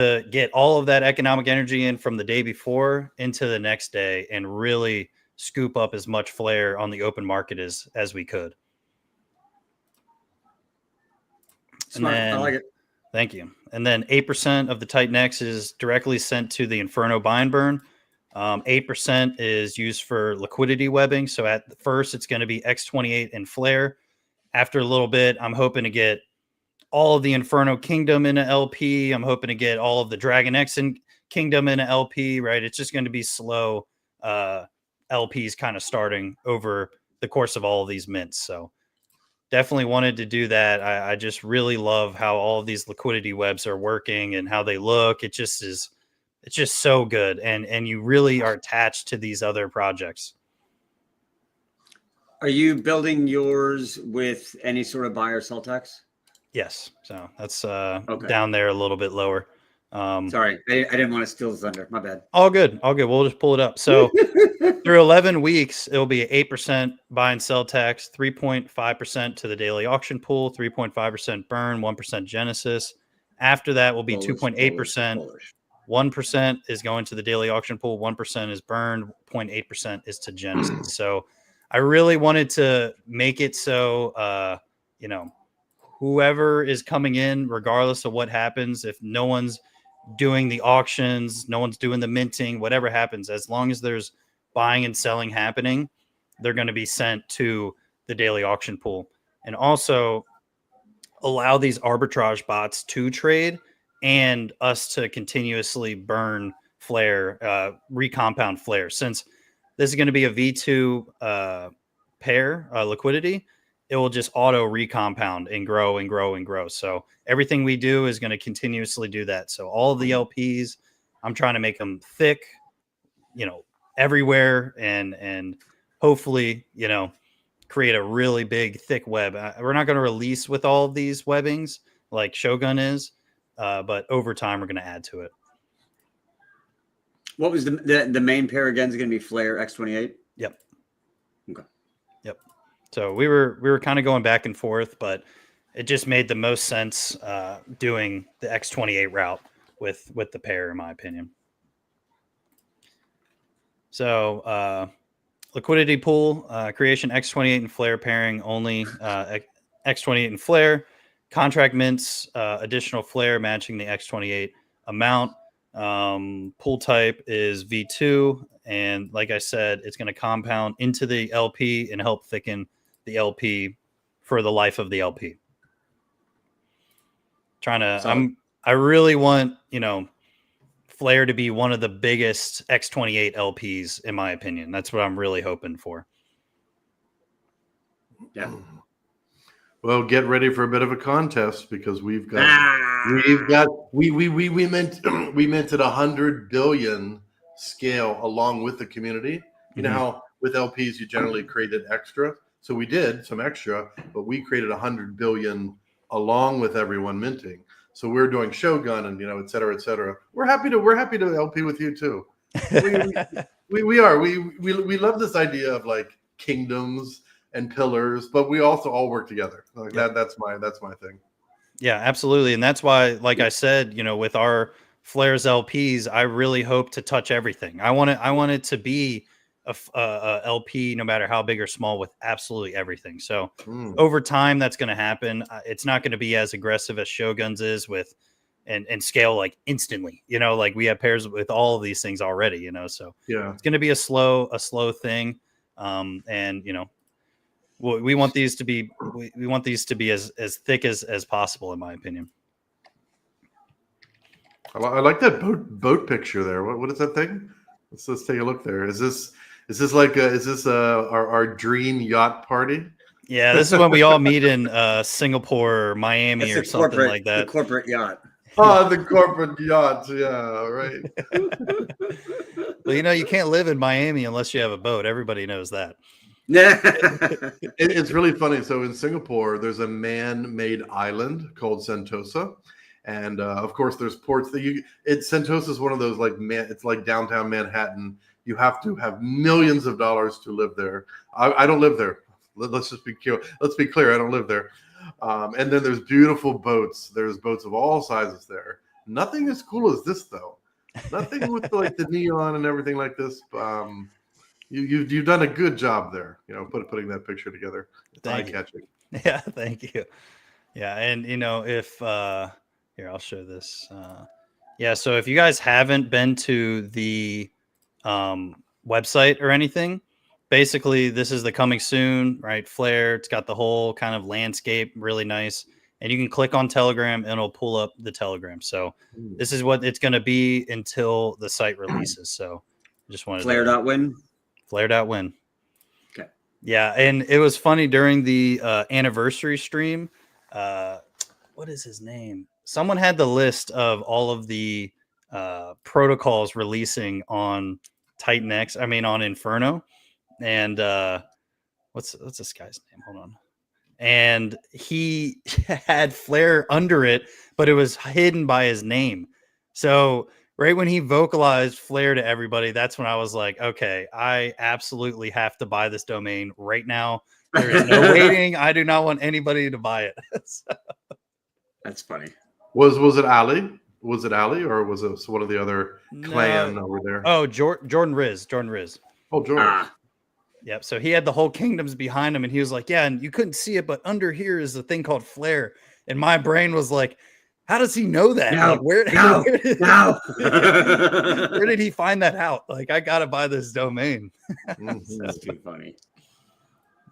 to get all of that economic energy in from the day before into the next day and really scoop up as much flare on the open market as we could. Smart. And then, I like it. Thank you. And then 8% of the TitanX is directly sent to the Inferno buy and burn. 8% is used for liquidity webbing. So at first, it's going to be X28 and flare. After a little bit, I'm hoping to get all of the Inferno Kingdom in an LP. I'm hoping to get all of the Dragon X and Kingdom in an LP, right? It's just going to be slow LPs kind of starting over the course of all of these mints. So definitely wanted to do that. I just really love how all of these liquidity webs are working and how they look. It's just so good. And you really are attached to these other projects. Are you building yours with any sort of buy or sell tax? Yes. So that's down there a little bit lower. Sorry, I didn't want to steal the thunder. My bad. All good. We'll just pull it up. So through 11 weeks, it'll be 8% buy and sell tax, 3.5% to the daily auction pool, 3.5% burn, 1% Genesis. After that will be 2.8%. 1% is going to the daily auction pool, 1% is burned, 0.8% is to Genesis. So I really wanted to make it so, whoever is coming in, regardless of what happens, if no one's doing the auctions, no one's doing the minting, whatever happens, as long as there's buying and selling happening, they're going to be sent to the daily auction pool. And also allow these arbitrage bots to trade and us to continuously burn flare, recompound flare. Since this is going to be a V2 pair liquidity, it will just auto recompound and grow and grow and grow. So everything we do is going to continuously do that. So all of the LPs, I'm trying to make them thick, everywhere, and hopefully, create a really big thick web. We're not going to release with all of these webbings like Shogun is, but over time we're going to add to it. What was the main pair again? Is going to be Flare X28? Yep. Okay. Yep. So we were kind of going back and forth, but it just made the most sense doing the X28 route with the pair, in my opinion. So liquidity pool creation X28 and flare pairing only. X28 and flare contract mints, additional flare matching the X28 amount. Pool type is V2, and like I said, it's going to compound into the LP and help thicken the LP for the life of the LP. I really want, flare to be one of the biggest X28 LPs, in my opinion. That's what I'm really hoping for. Yeah. Well, get ready for a bit of a contest because we minted 100 billion scale along with the community. You know how with LPs you generally created extra, so we did some extra, but we created 100 billion along with everyone minting. So we're doing Shogun and et cetera, et cetera. We're happy to LP with you too. We are. We love this idea of like kingdoms and pillars, but we also all work together. Like that's my thing. Yeah, absolutely. And that's why, like I said, with our Flares LPs, I really hope to touch everything. I want it to be a LP, no matter how big or small, with absolutely everything. So over time, that's going to happen. It's not going to be as aggressive as Shogun's is with and scale like instantly. Like we have pairs with all of these things already. So yeah, it's going to be a slow thing. And we want these to be as thick as possible, in my opinion. I like that boat picture there. What is that thing? Let's take a look there. Is this our dream yacht party? Yeah, this is when we all meet in Singapore or Miami or something like that. The corporate yacht. Oh, the corporate yacht. Yeah, right. Well, you can't live in Miami unless you have a boat. Everybody knows that. It's really funny. So in Singapore, there's a man-made island called Sentosa. And of course, there's ports that Sentosa is one of those it's like downtown Manhattan. You have to have millions of dollars to live there. I don't live there. Let's just be clear. Let's be clear. I don't live there. And then there's beautiful boats. There's boats of all sizes there. Nothing as cool as this, though. Nothing with like the neon and everything like this. You've done a good job there. Putting that picture together. It's eye catching. Yeah, thank you. Yeah, and if here, I'll show this. Yeah, so if you guys haven't been to the website or anything, basically this is the coming soon, right? Flare. It's got the whole kind of landscape, really nice. And you can click on Telegram and it'll pull up the Telegram. So this is what it's going to be until the site releases. So I just wanted Flare.win. Flare.win. Okay. Yeah, and it was funny during the anniversary stream. What is his name? Someone had the list of all of the protocols releasing on TitanX. I mean, on Inferno, and what's this guy's name? Hold on. And he had Flare under it, but it was hidden by his name. So right when he vocalized Flare to everybody, that's when I was like, okay, I absolutely have to buy this domain right now. There is no waiting. I do not want anybody to buy it. So. That's funny. Was it Ali? Was it Ali, or was it one of the other clan over there? Oh, Jordan Riz. Oh, Jordan. Yep. So he had the whole kingdoms behind him, and he was like, "Yeah, and you couldn't see it, but under here is a thing called Flare." And my brain was like, "How does he know that? No, like, where did he find that out? Like, I gotta buy this domain." That's too funny.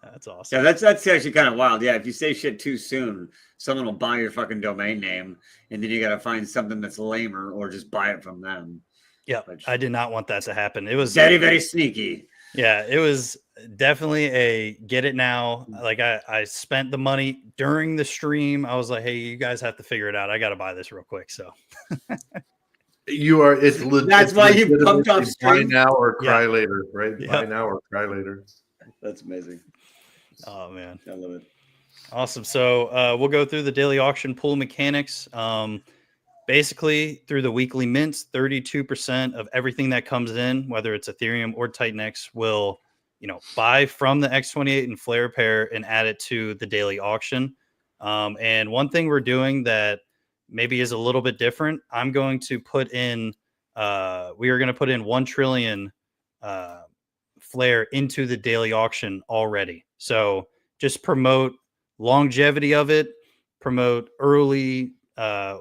That's awesome. Yeah, that's actually kind of wild. Yeah, if you say shit too soon, someone will buy your fucking domain name, and then you got to find something that's lamer or just buy it from them. Yeah, I did not want that to happen. It was very, very sneaky. Yeah, it was definitely a get it now. Like I spent the money during the stream. I was like, hey, you guys have to figure it out. I got to buy this real quick. So it's legit. That's why you pumped off stream. Buy now or cry later, right? Yep. Buy now or cry later. That's amazing. Oh man, I love it. Awesome. So we'll go through the daily auction pool mechanics. Basically, through the weekly mints, 32% of everything that comes in, whether it's Ethereum or TitanX, will buy from the X28 and Flare pair and add it to the daily auction. And one thing we're doing that maybe is a little bit different, I'm going to put in, we are going to put in 1 trillion Flare into the daily auction already. So just promote longevity of it, promote early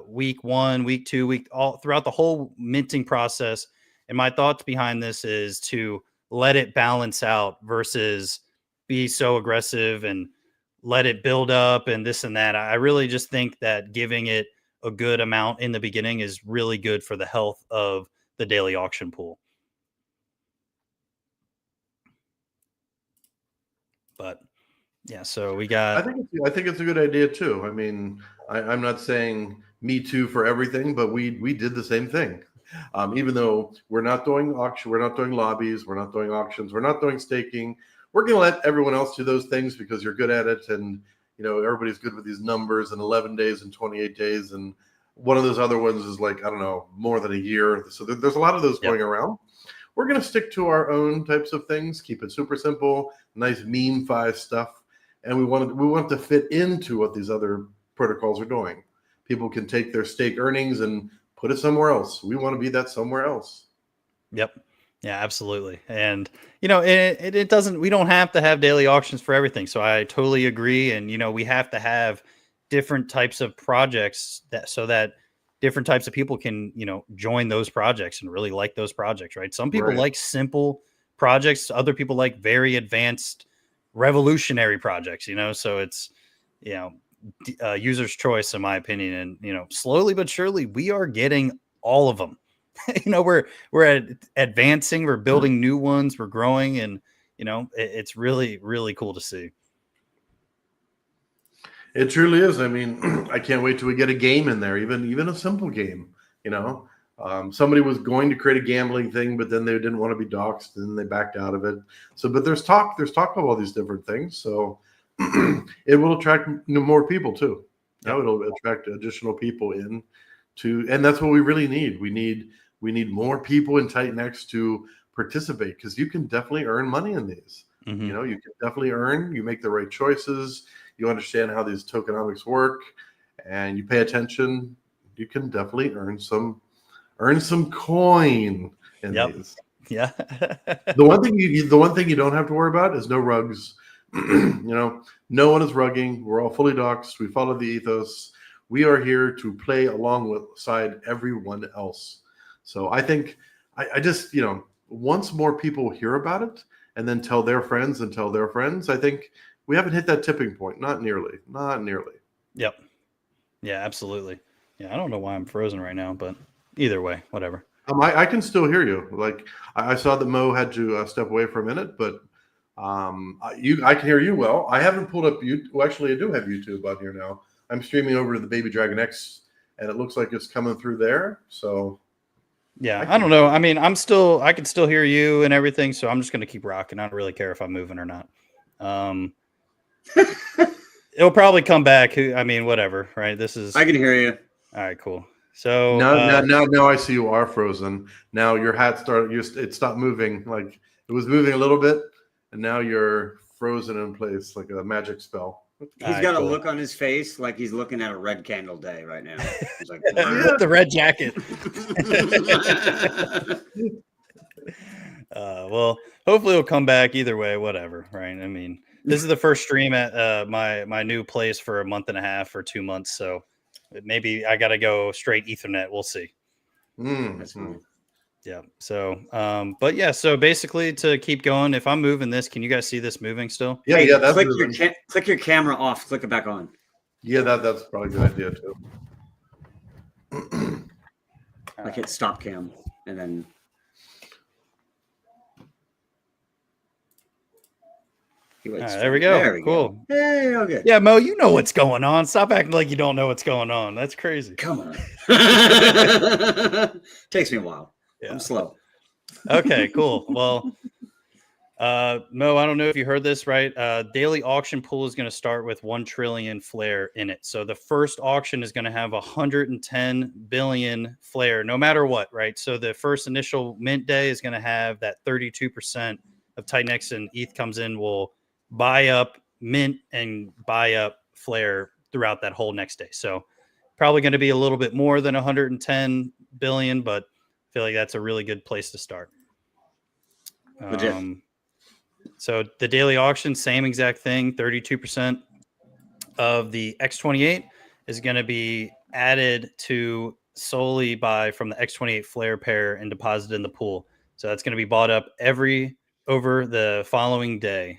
week 1, week 2, all throughout the whole minting process. And my thoughts behind this is to let it balance out versus be so aggressive and let it build up and this and that. I really just think that giving it a good amount in the beginning is really good for the health of the daily auction pool. But yeah, so we got. I think it's a good idea too. I mean, I'm not saying me too for everything, but we did the same thing. Even though we're not doing auction, we're not doing lobbies, we're not doing auctions, we're not doing staking. We're going to let everyone else do those things because you're good at it, and everybody's good with these numbers and 11 days and 28 days, and one of those other ones is like, I don't know, more than a year. So there's a lot of those going around. We're going to stick to our own types of things, keep it super simple, nice meme-fi stuff. And we want to fit into what these other protocols are doing. People can take their stake earnings and put it somewhere else. We want to be that somewhere else. Yep. Yeah, absolutely. And, it doesn't, we don't have to have daily auctions for everything. So I totally agree. And, we have to have different types of projects so that different types of people can, join those projects and really like those projects, right? Some people like simple projects. Other people like very advanced revolutionary projects, so it's, user's choice, in my opinion. And, slowly but surely we are getting all of them. we're advancing, we're building new ones, we're growing, and, it's really, really cool to see. It truly is. I mean, I can't wait till we get a game in there, even a simple game. Somebody was going to create a gambling thing, but then they didn't want to be doxxed, and they backed out of it. So, but there's talk of all these different things. So it will attract more people too. Now it'll attract additional people in and that's what we really need. We need more people in TitanX to participate, because you can definitely earn money in these. Mm-hmm. You can definitely earn. You make the right choices. You understand how these tokenomics work, and you pay attention. you can definitely earn some coin in these. Yeah. The one thing you don't have to worry about is no rugs. No one is rugging. We're all fully doxxed. We follow the ethos. We are here to play alongside everyone else. So I think I just, once more people hear about it and then tell their friends and tell their friends, I think we haven't hit that tipping point. Not nearly. Yep. Yeah, absolutely. Yeah, I don't know why I'm frozen right now, but either way, whatever. I can still hear you. Like I saw that Mo had to step away for a minute, but I can hear you well. I haven't pulled up Well, actually, I do have YouTube on here now. I'm streaming over to the Baby Dragon X, and it looks like it's coming through there. So yeah, I don't know. I mean, I can still hear you and everything, so I'm just going to keep rocking. I don't really care if I'm moving or not. It'll probably come back. I mean, whatever, right? I can hear you. All right, cool. So now I see you are frozen. Now your hat it stopped moving. Like it was moving a little bit, and now you're frozen in place like a magic spell. He's got a look on his face like he's looking at a red candle day right now. He's like, the red jacket. Well, hopefully it'll come back either way, whatever, right? I mean, this is the first stream at my new place for a month and a half or 2 months, so maybe I got to go straight Ethernet. We'll see. That's cool. Yeah. So, but yeah. So basically, to keep going, if I'm moving this, can you guys see this moving still? Yeah, yeah. That's click your camera off. Click it back on. Yeah, that's probably a good idea too. Like hit stop cam and then. There we go. Cool. Hey, all good. Yeah, Mo, you know what's going on. Stop acting like you don't know what's going on. That's crazy. Come on. Takes me a while. Yeah. I'm slow. Okay, cool. Well, Mo, I don't know if you heard this, right? Daily auction pool is going to start with 1 trillion flare in it. So the first auction is going to have 110 billion flare, no matter what, right? So the first initial mint day is going to have that 32% of TitanX and ETH comes in will buy up mint and buy up flare throughout that whole next day. So probably going to be a little bit more than 110 billion, but I feel like that's a really good place to start. So the daily auction, same exact thing, 32% of the X28 is going to be added to solely from the X28 flare pair and deposited in the pool. So that's going to be bought up over the following day.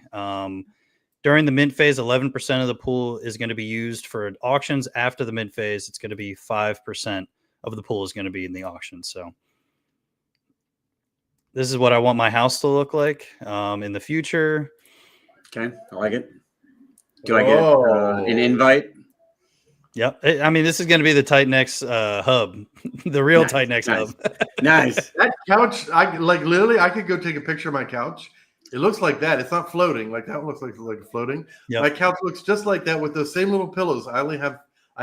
During the mint phase, 11% of the pool is going to be used for auctions. After the mint phase, it's going to be 5% of the pool is going to be in the auction. So this is what I want my house to look like in the future. Okay, I like it. Do I get an invite? Yep. I mean, this is going to be the TitanX hub, the real TitanX hub. Nice. That couch, literally, I could go take a picture of my couch. It looks like that. It's not floating. Like that looks like floating. Yep. My couch looks just like that with those same little pillows. I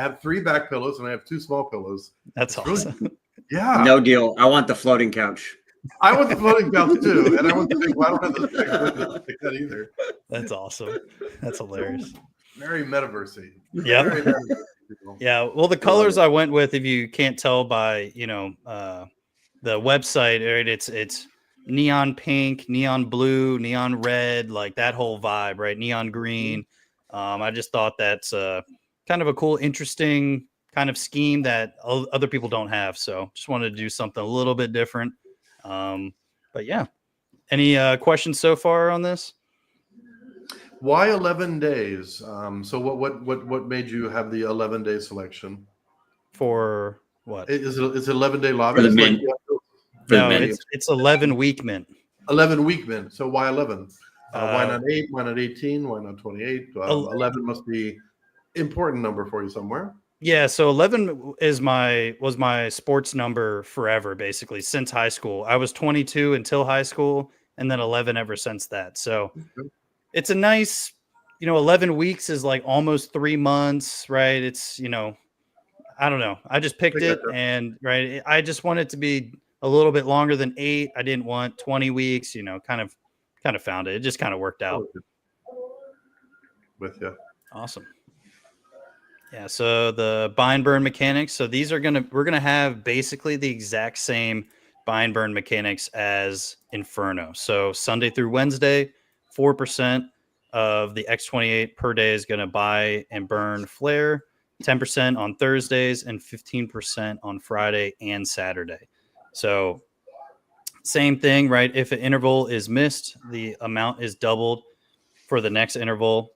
have 3 back pillows and I have 2 small pillows. That's awesome. Really, yeah. No deal. I want the floating couch. I want the floating couch too, and I want the big. I don't have those big windows like that either. That's awesome. That's hilarious. Very metaversy. Yeah. Yeah. Well, the colors I went with, if you can't tell by the website, right? It's neon pink, neon blue, neon red, like that whole vibe, right? Neon green. I just thought that's kind of a cool, interesting kind of scheme that other people don't have. So just wanted to do something a little bit different. But yeah, any questions so far on this? Why 11 days? So what made you have the 11-day selection? For what? It's 11-day lobby? For the mint. No, it's 11-week mint. 11-week mint. So why 11? Why not 8? Why not 18? Why not 28? 11 must be important number for you somewhere. Yeah, so 11 was my sports number forever, basically, since high school. I was 22 until high school, and then 11 ever since that. So it's a nice, 11 weeks is like almost 3 months, right? It's, I don't know. I just picked it, and right, I just want it to be a little bit longer than 8. I didn't want 20 weeks, kind of found it. It just kind of worked out. With you. Awesome. Yeah, so the buy and burn mechanics. So we're gonna have basically the exact same buy and burn mechanics as Inferno. So Sunday through Wednesday, 4% of the X28 per day is gonna buy and burn flare, 10% on Thursdays, and 15% on Friday and Saturday. So same thing, right? If an interval is missed, the amount is doubled for the next interval,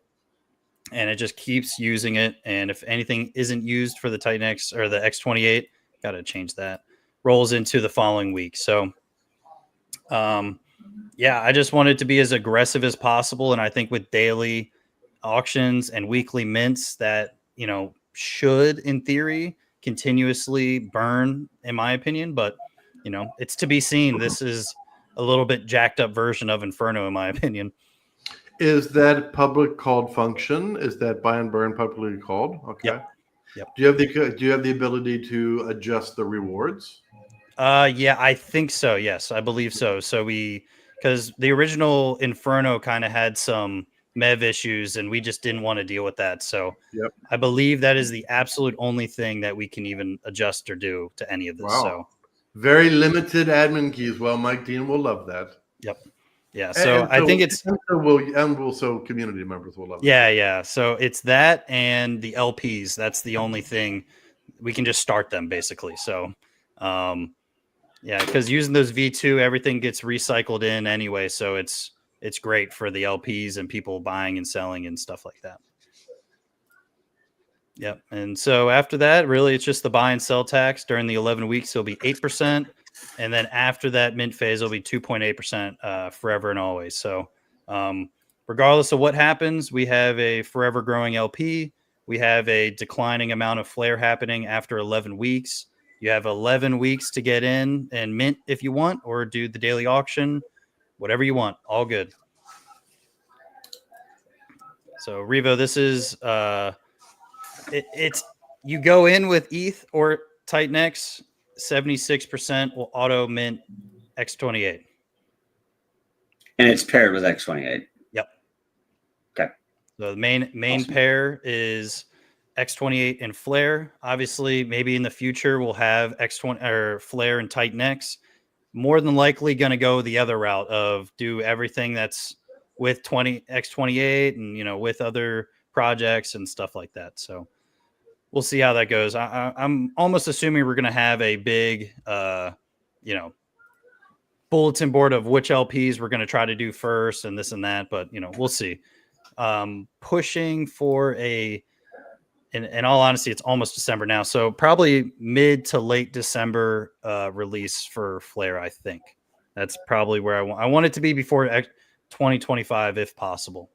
and it just keeps using it. And if anything isn't used for the TitanX or the X28, got to change that, rolls into the following week. So, yeah, I just wanted to be as aggressive as possible. And I think with daily auctions and weekly mints that, should in theory continuously burn, in my opinion. But, it's to be seen. This is a little bit jacked up version of Inferno, in my opinion. Is that public called function? Is that buy and burn publicly called? Okay. Yep. Do you have the ability to adjust the rewards? Yeah, I think so. Yes, I believe so. So because the original Inferno kind of had some MEV issues, and we just didn't want to deal with that. So Yep. I believe that is the absolute only thing that we can even adjust or do to any of this. Wow. So Very limited admin keys. Well, Mike Dean will love that. yep. Yeah. So And I think it's so community members will love it. yeah. So it's that and the LPs. That's the only thing we can just start them basically. So yeah, because using those V2, everything gets recycled in anyway, so it's great for the LPs and people buying and selling and stuff like that. Yep. And so after that, really, it's just the buy and sell tax during the 11 weeks. It'll be 8%, and then after that mint phase, it'll be 2.8% forever and always. So regardless of what happens, we have a forever growing LP. We have a declining amount of flare happening after 11 weeks. You have 11 weeks to get in and mint if you want, or do the daily auction, whatever you want. All good. So Revo, this is it's you go in with ETH or TitanX, 76% will auto mint X28. And it's paired with X28. Yep. Okay. So the main Awesome. pair is X28 and Flare. Obviously, maybe in the future we'll have X20 or Flare and TitanX. More than likely going to go the other route of do everything that's with X28 and with other projects and stuff like that. So we'll see how that goes. I'm almost assuming we're going to have a big bulletin board of which LPs we're going to try to do first and this and that, but we'll see. Pushing for in all honesty, it's almost December now. So probably mid to late December release for Flare, I think. That's probably where I want it to be before 2025, if possible.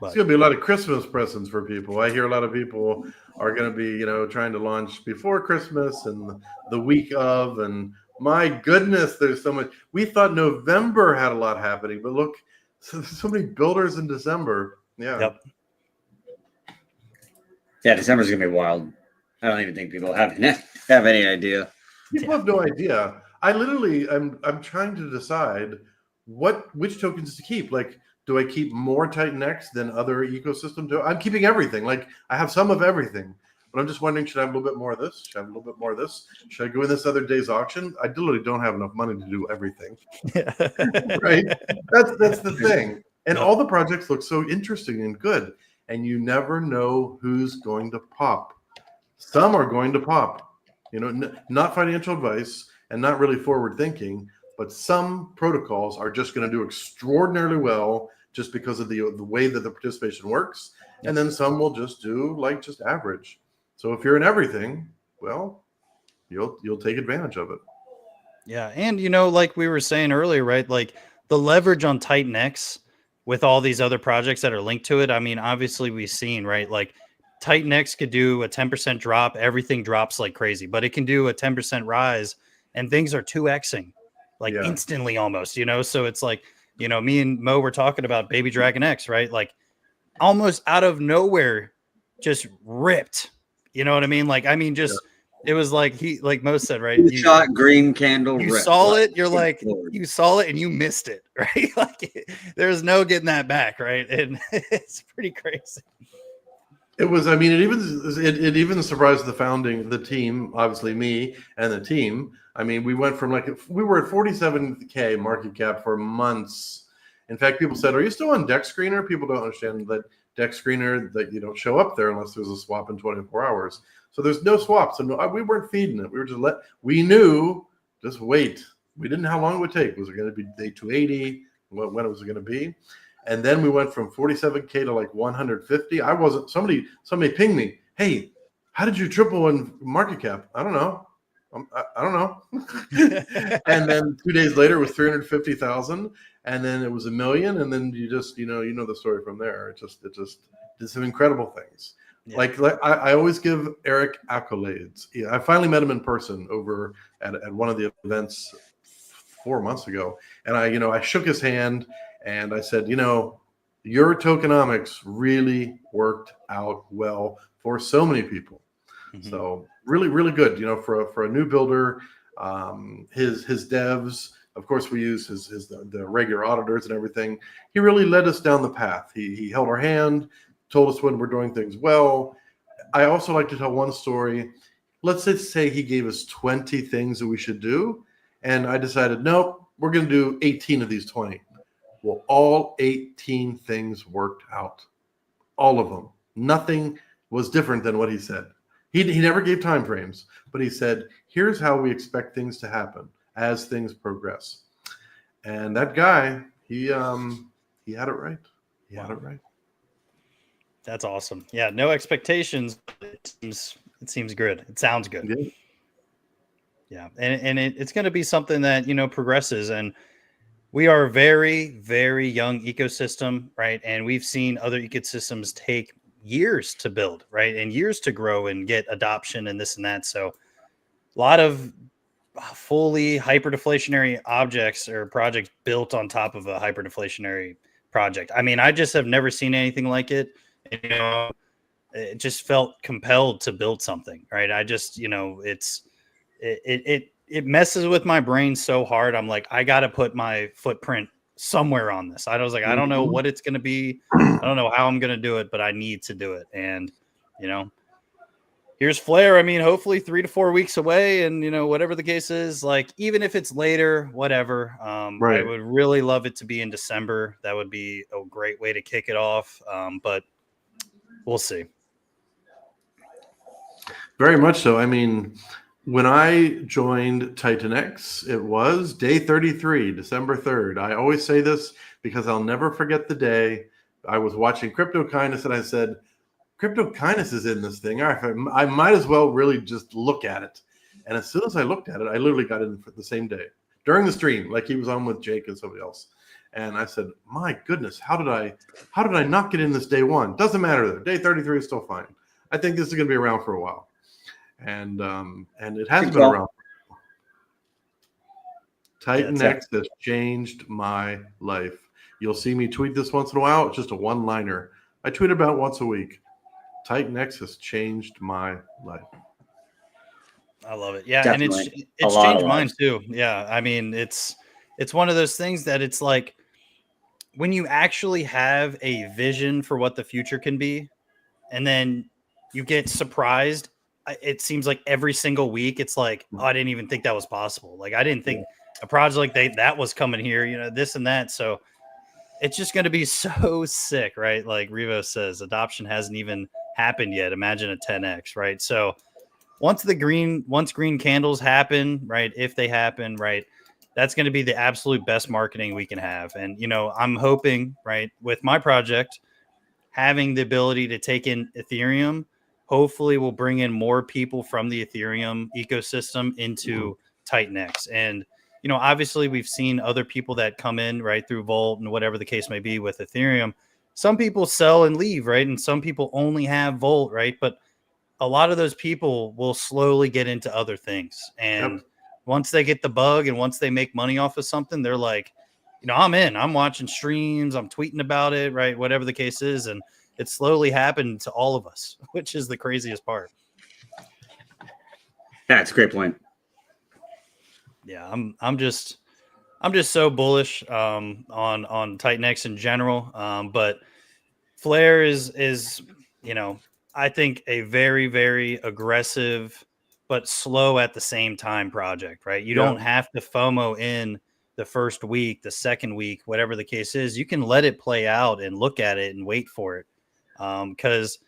But it's going to be a lot of Christmas presents for people. I hear a lot of people are going to be, trying to launch before Christmas and the week of. And my goodness, there's so much. We thought November had a lot happening, but look, so many builders in December. Yeah. Yep. Yeah, December's gonna be wild. I don't even think people have any idea. People have no idea. I'm trying to decide which tokens to keep. Like, do I keep more TitanX than other ecosystems? I'm keeping everything. Like, I have some of everything, but I'm just wondering, should I have a little bit more of this? Should I have a little bit more of this? Should I go in this other day's auction? I literally don't have enough money to do everything. Right? That's the thing. And all the projects look so interesting and good. And you never know who's going to pop. Some are going to pop, not financial advice and not really forward thinking, but some protocols are just going to do extraordinarily well just because of the way that the participation works. And then some will just do just average. So if you're in everything, well, you'll take advantage of it. Yeah. And, like we were saying earlier, right? Like the leverage on TitanX with all these other projects that are linked to it. I mean, obviously we've seen, right? Like TitanX could do a 10% drop. Everything drops like crazy, but it can do a 10% rise and things are 2Xing instantly almost, So it's like, me and Mo were talking about Baby Dragon X, right? Like almost out of nowhere, just ripped. You know what I mean? It was like Mo said, right? You shot green candle. You saw it. You're like, you saw it and you missed it, right? Like there's no getting that back, right? And it's pretty crazy. It was. I mean, it even surprised the team, obviously me and the team. I mean, we went from we were at 47K market cap for months. In fact, people said, "Are you still on Deck Screener?" People don't understand that Deck Screener, that you don't show up there unless there's a swap in 24 hours. So there's no swap. So no, we weren't feeding it. We were we knew, just wait. We didn't know how long it would take. Was it going to be day 280? When it was going to be? And then we went from 47K to like 150. I wasn't. Somebody pinged me. Hey, how did you triple in market cap? I don't know. I don't know. And then 2 days later, it was 350,000, and then it was 1 million, and then you know the story from there. It just did some incredible things. Yeah. Like I always give Eric accolades. Yeah, I finally met him in person over at one of the events 4 months ago, and I shook his hand and I said, your tokenomics really worked out well for so many people. Mm-hmm. So really, really good, for a new builder. His devs, of course, we use the regular auditors and everything. He really led us down the path. He held our hand, told us when we're doing things well. I also like to tell one story. Let's just say he gave us 20 things that we should do, and I decided, nope, we're going to do 18 of these 20. Well, all 18 things worked out. All of them. Nothing was different than what he said. He never gave time frames, but he said, here's how we expect things to happen as things progress. And that guy, he had it right. He had it right. That's awesome. Yeah, no expectations. It seems good. It sounds good. Yeah. And it's going to be something that, progresses. And we are a very, very young ecosystem, right? And we've seen other ecosystems take years to build, right? And years to grow and get adoption and this and that. So a lot of fully hyperdeflationary objects or projects built on top of a hyperdeflationary project. I mean, I just have never seen anything like it. It just felt compelled to build something, right? I just, it messes with my brain so hard. I'm like, I got to put my footprint somewhere on this. I was like, I don't know what it's going to be. I don't know how I'm going to do it, but I need to do it. And, here's Flare. I mean, hopefully 3 to 4 weeks away. And, whatever the case is, like, even if it's later, whatever, right. I would really love it to be in December. That would be a great way to kick it off. But we'll see. Very much so. I mean, when I joined TitanX, it was day 33, December 3rd. I always say this because I'll never forget the day. I was watching Crypto Kindness and I said, Crypto Kindness is in this thing. I might as well really just look at it. And as soon as I looked at it, I literally got in for the same day during the stream, like he was on with Jake and somebody else. And I said, my goodness, how did I not get in this day one? Doesn't matter though. Day 33 is still fine. I think this is going to be around for a while. And it has been around. TitanX has changed my life. You'll see me tweet this once in a while. It's just a one-liner. I tweet about it once a week. TitanX has changed my life. I love it. Yeah, Definitely. And it's changed mine too. Yeah, I mean, it's one of those things that it's like when you actually have a vision for what the future can be, and then you get surprised. It seems like every single week, it's like, oh, I didn't even think that was possible. Like, I didn't think a project like that was coming here, this and that. So it's just going to be so sick, right? Like Revo says, adoption hasn't even happened yet. Imagine a 10X, right? So once green candles happen, right? If they happen, right? That's going to be the absolute best marketing we can have. And, I'm hoping, right, with my project, having the ability to take in Ethereum, hopefully will bring in more people from the Ethereum ecosystem into TitanX. And, obviously we've seen other people that come in right through Volt and whatever the case may be with Ethereum. Some people sell and leave, right? And some people only have Volt, right? But a lot of those people will slowly get into other things. And once they get the bug and once they make money off of something, they're like, I'm in. I'm watching streams. I'm tweeting about it, right? Whatever the case is. And it slowly happened to all of us, which is the craziest part. That's a great point. Yeah, I'm just so bullish on TitanX in general. But Flare is I think, a very, very aggressive but slow at the same time project, right? You don't have to FOMO in the first week, the second week, whatever the case is. You can let it play out and look at it and wait for it. Because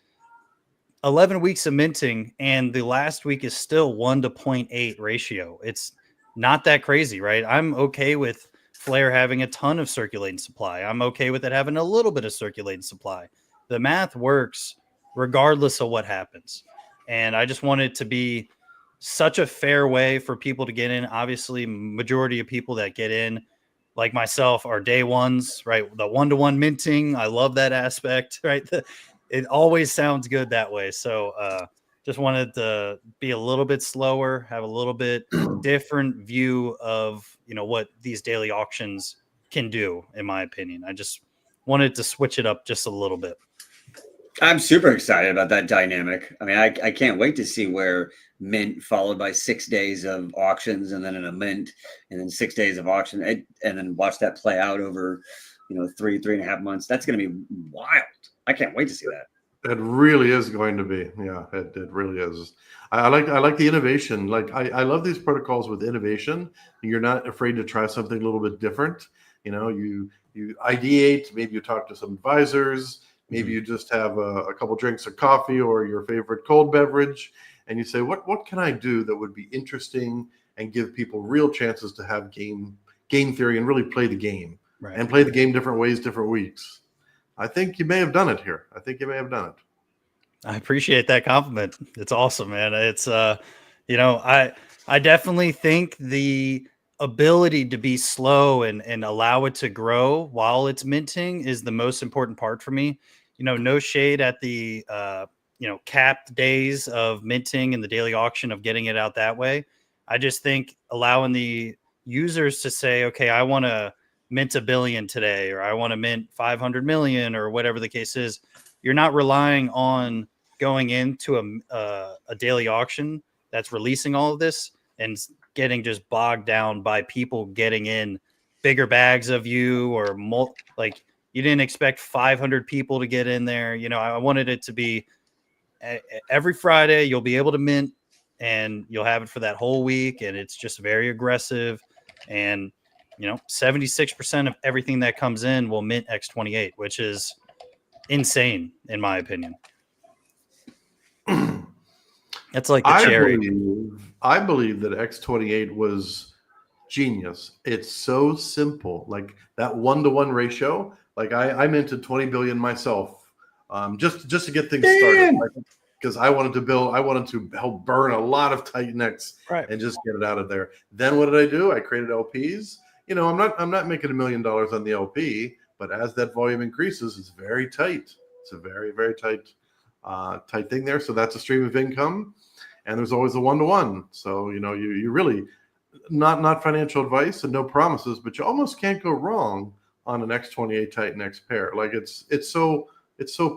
11 weeks of minting and the last week is still 1 to 0.8 ratio. It's not that crazy, right? I'm okay with Flare having a ton of circulating supply. I'm okay with it having a little bit of circulating supply. The math works regardless of what happens. And I just want it to be such a fair way for people to get in. Obviously, majority of people that get in, like myself, are day ones, right? The 1-to-1 minting. I love that aspect, right? It always sounds good that way. So just wanted to be a little bit slower, have a little bit different view of, what these daily auctions can do, in my opinion. I just wanted to switch it up just a little bit. I'm super excited about that dynamic. I mean, I can't wait to see where mint followed by 6 days of auctions and then in a mint and then 6 days of auction and then watch that play out over, 3.5 months. That's going to be wild. I can't wait to see that. It really is going to be. Yeah, it really is. I like the innovation. Like I love these protocols with innovation. You're not afraid to try something a little bit different. You ideate, maybe you talk to some advisors, maybe you just have a couple drinks of coffee or your favorite cold beverage, and you say, what can I do that would be interesting and give people real chances to have game theory and really play the game. Right. And play the game different ways, different weeks. I think you may have done it here. I appreciate that compliment. It's awesome, man. It's I definitely think the ability to be slow and allow it to grow while it's minting is the most important part for me. No shade at the capped days of minting and the daily auction of getting it out that way. I just think allowing the users to say, okay, I want to mint 1 billion today, or I want to mint 500 million, or whatever the case is. You're not relying on going into a daily auction that's releasing all of this and getting just bogged down by people getting in bigger bags of you, or like you didn't expect 500 people to get in there. I wanted it to be every Friday you'll be able to mint and you'll have it for that whole week. And it's just very aggressive. And 76% of everything that comes in will mint X28, which is insane in my opinion. That's like the cherry. I believe that X28 was genius. It's so simple, like that 1-to-1 ratio. Like I minted 20 billion myself, just to get things started. Because I wanted to help burn a lot of TitanX and just get it out of there. Then what did I do? I created LPs. I'm not making $1 million on the LP, but as that volume increases, it's very tight. It's a very, very tight thing there. So that's a stream of income, and there's always a 1-to-1. So you really not financial advice and no promises, but you almost can't go wrong on an X28 TitanX pair. Like it's so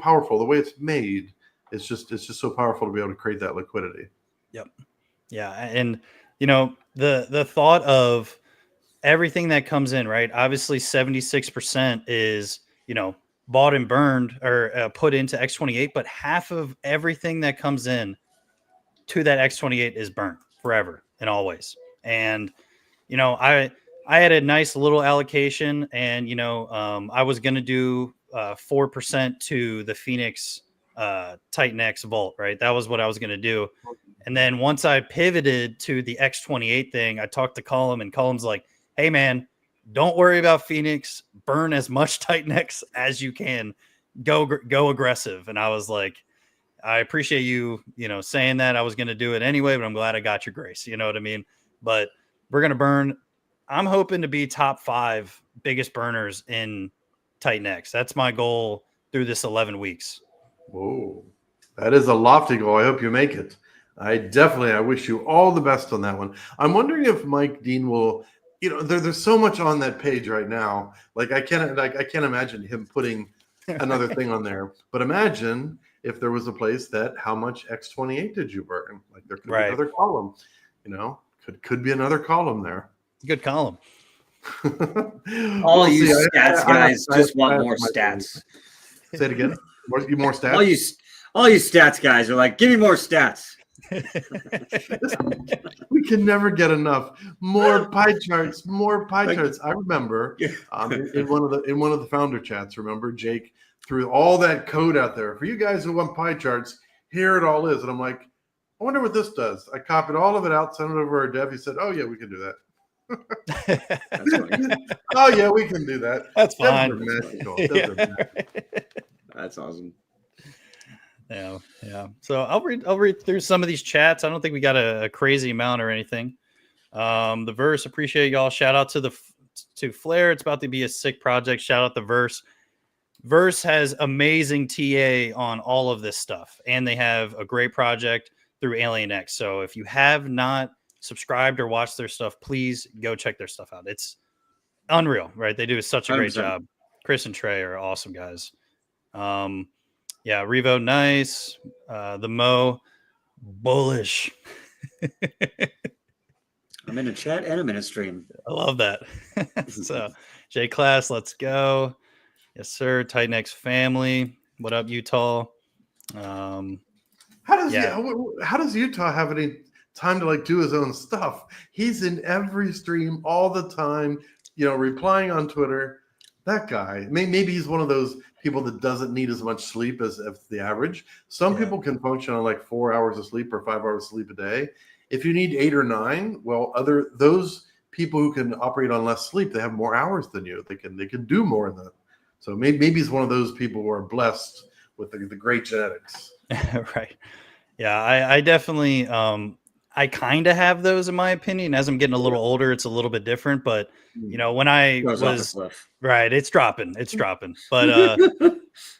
powerful. The way it's made, it's just so powerful to be able to create that liquidity. Yep. Yeah, and the thought of everything that comes in, right? Obviously 76% is, bought and burned or put into X28, but half of everything that comes in to that X28 is burnt forever and always. And, I had a nice little allocation, and, I was going to do 4% to the Phoenix TitanX vault, right? That was what I was going to do. And then once I pivoted to the X28 thing, I talked to Colin, and Colin's like, hey man, don't worry about Phoenix. Burn as much TitanX as you can. Go aggressive. And I was like, I appreciate you, saying that. I was going to do it anyway, but I'm glad I got your grace. You know what I mean? But we're going to burn. I'm hoping to be top 5 biggest burners in TitanX. That's my goal through this 11 weeks. Whoa, that is a lofty goal. I hope you make it. I wish you all the best on that one. I'm wondering if Mike Dean will, there's so much on that page right now. Like I can't imagine him putting another thing on there. But imagine if there was a place that how much X28 did you burn? Like there could be another column. Could be another column there. Good column. All you stats guys just want more stats. Say it again. More stats. All you stats guys are like, give me more stats. We can never get enough. More pie charts, more pie charts. I remember in one of the founder chats, remember Jake threw all that code out there for you guys who want pie charts. Here it all is, and I'm like, I wonder what this does. I copied all of it out, sent it over to our dev. He said, "Oh yeah, we can do that." Oh yeah, we can do that. That's fine. Yeah. That's awesome. Yeah. So I'll read through some of these chats. I don't think we got a crazy amount or anything. The Verse, appreciate y'all. Shout out to Flair. It's about to be a sick project. Shout out the Verse. Verse has amazing TA on all of this stuff, and they have a great project through TitanX. So if you have not subscribed or watched their stuff, please go check their stuff out. It's unreal, right? They do such a great 100%. job. Chris and Trey are awesome guys. Yeah, Revo, nice. The Mo, bullish. I'm in a chat and I'm in a stream. I love that. So, J Class, let's go. Yes, sir. TitanX family. What up, Utah? How does Utah have any time to like do his own stuff? He's in every stream all the time, replying on Twitter. That guy, maybe he's one of those people that doesn't need as much sleep as the average. Some people can function on like 4 hours of sleep or 5 hours of sleep a day. If you need 8 or 9, well, those people who can operate on less sleep, they have more hours than you. They can do more than that. So maybe he's one of those people who are blessed with the great genetics. Right. Yeah, I definitely I kind of have those in my opinion. As I'm getting a little older, it's a little bit different. But when I was right, it's dropping. But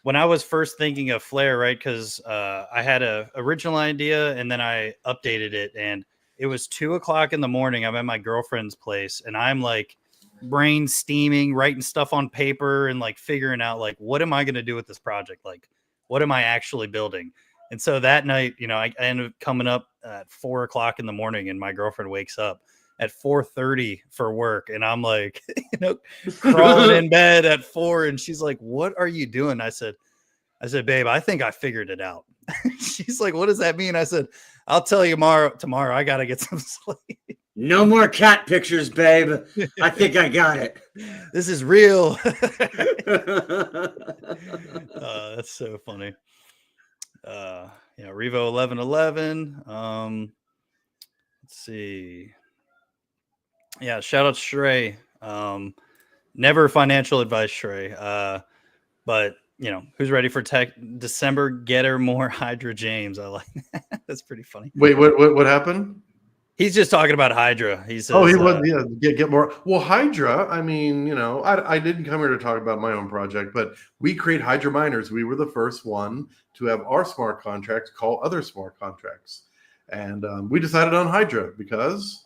when I was first thinking of Flair, right, because I had a original idea and then I updated it, and it was 2:00 in the morning. I'm at my girlfriend's place, and I'm like brain steaming, writing stuff on paper, and like figuring out like what am I going to do with this project? Like, what am I actually building? And so that night, I ended up coming up at 4:00 in the morning, and my girlfriend wakes up at 4:30 for work. And I'm like, crawling in bed at 4. And she's like, what are you doing? I said, babe, I think I figured it out. She's like, what does that mean? I said, I'll tell you tomorrow. I got to get some sleep. No more cat pictures, babe. I think I got it. This is real. That's so funny. Revo 1111. Let's see. Yeah, shout out to Shrey. Never financial advice, Shrey. But who's ready for tech December? Get her more Hydra James. I like that. That's pretty funny. Wait, what happened? He's just talking about Hydra. He says, he was get more. Well, Hydra. I mean, I didn't come here to talk about my own project, but we create Hydra miners. We were the first one to have our smart contracts call other smart contracts, and we decided on Hydra because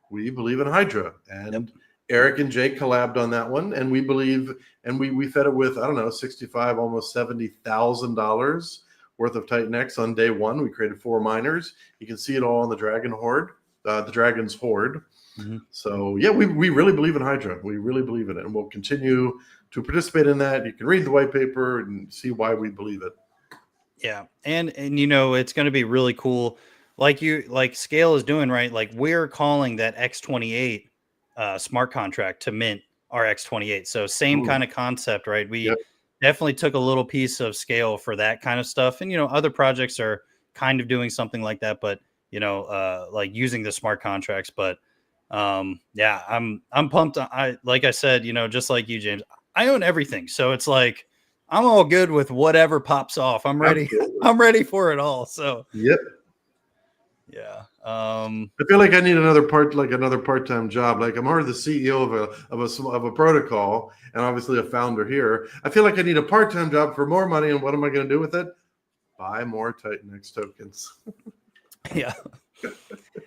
we believe in Hydra. And Eric and Jake collabed on that one, and we believe, and we fed it with $65, almost $70,000 worth of TitanX on day one. We created 4 miners. You can see it all on the Dragon Horde. The Dragon's Horde. Mm-hmm. So yeah, we really believe in Hydra. We really believe in it, and we'll continue to participate in that. You can read the white paper and see why we believe it. Yeah, and it's going to be really cool, like Scale is doing, right? Like we're calling that X28 smart contract to mint our X28. So same kind of concept, right? We definitely took a little piece of Scale for that kind of stuff, and other projects are kind of doing something like that, but like using the smart contracts. But I'm pumped. Like I said, just like you, James, I own everything. So it's like, I'm all good with whatever pops off. I'm ready. Absolutely. I'm ready for it all. So, yep. Yeah. I feel like I need another part-time job. Like I'm already the CEO of a protocol and obviously a founder here. I feel like I need a part-time job for more money. And what am I going to do with it? Buy more TitanX tokens. Yeah.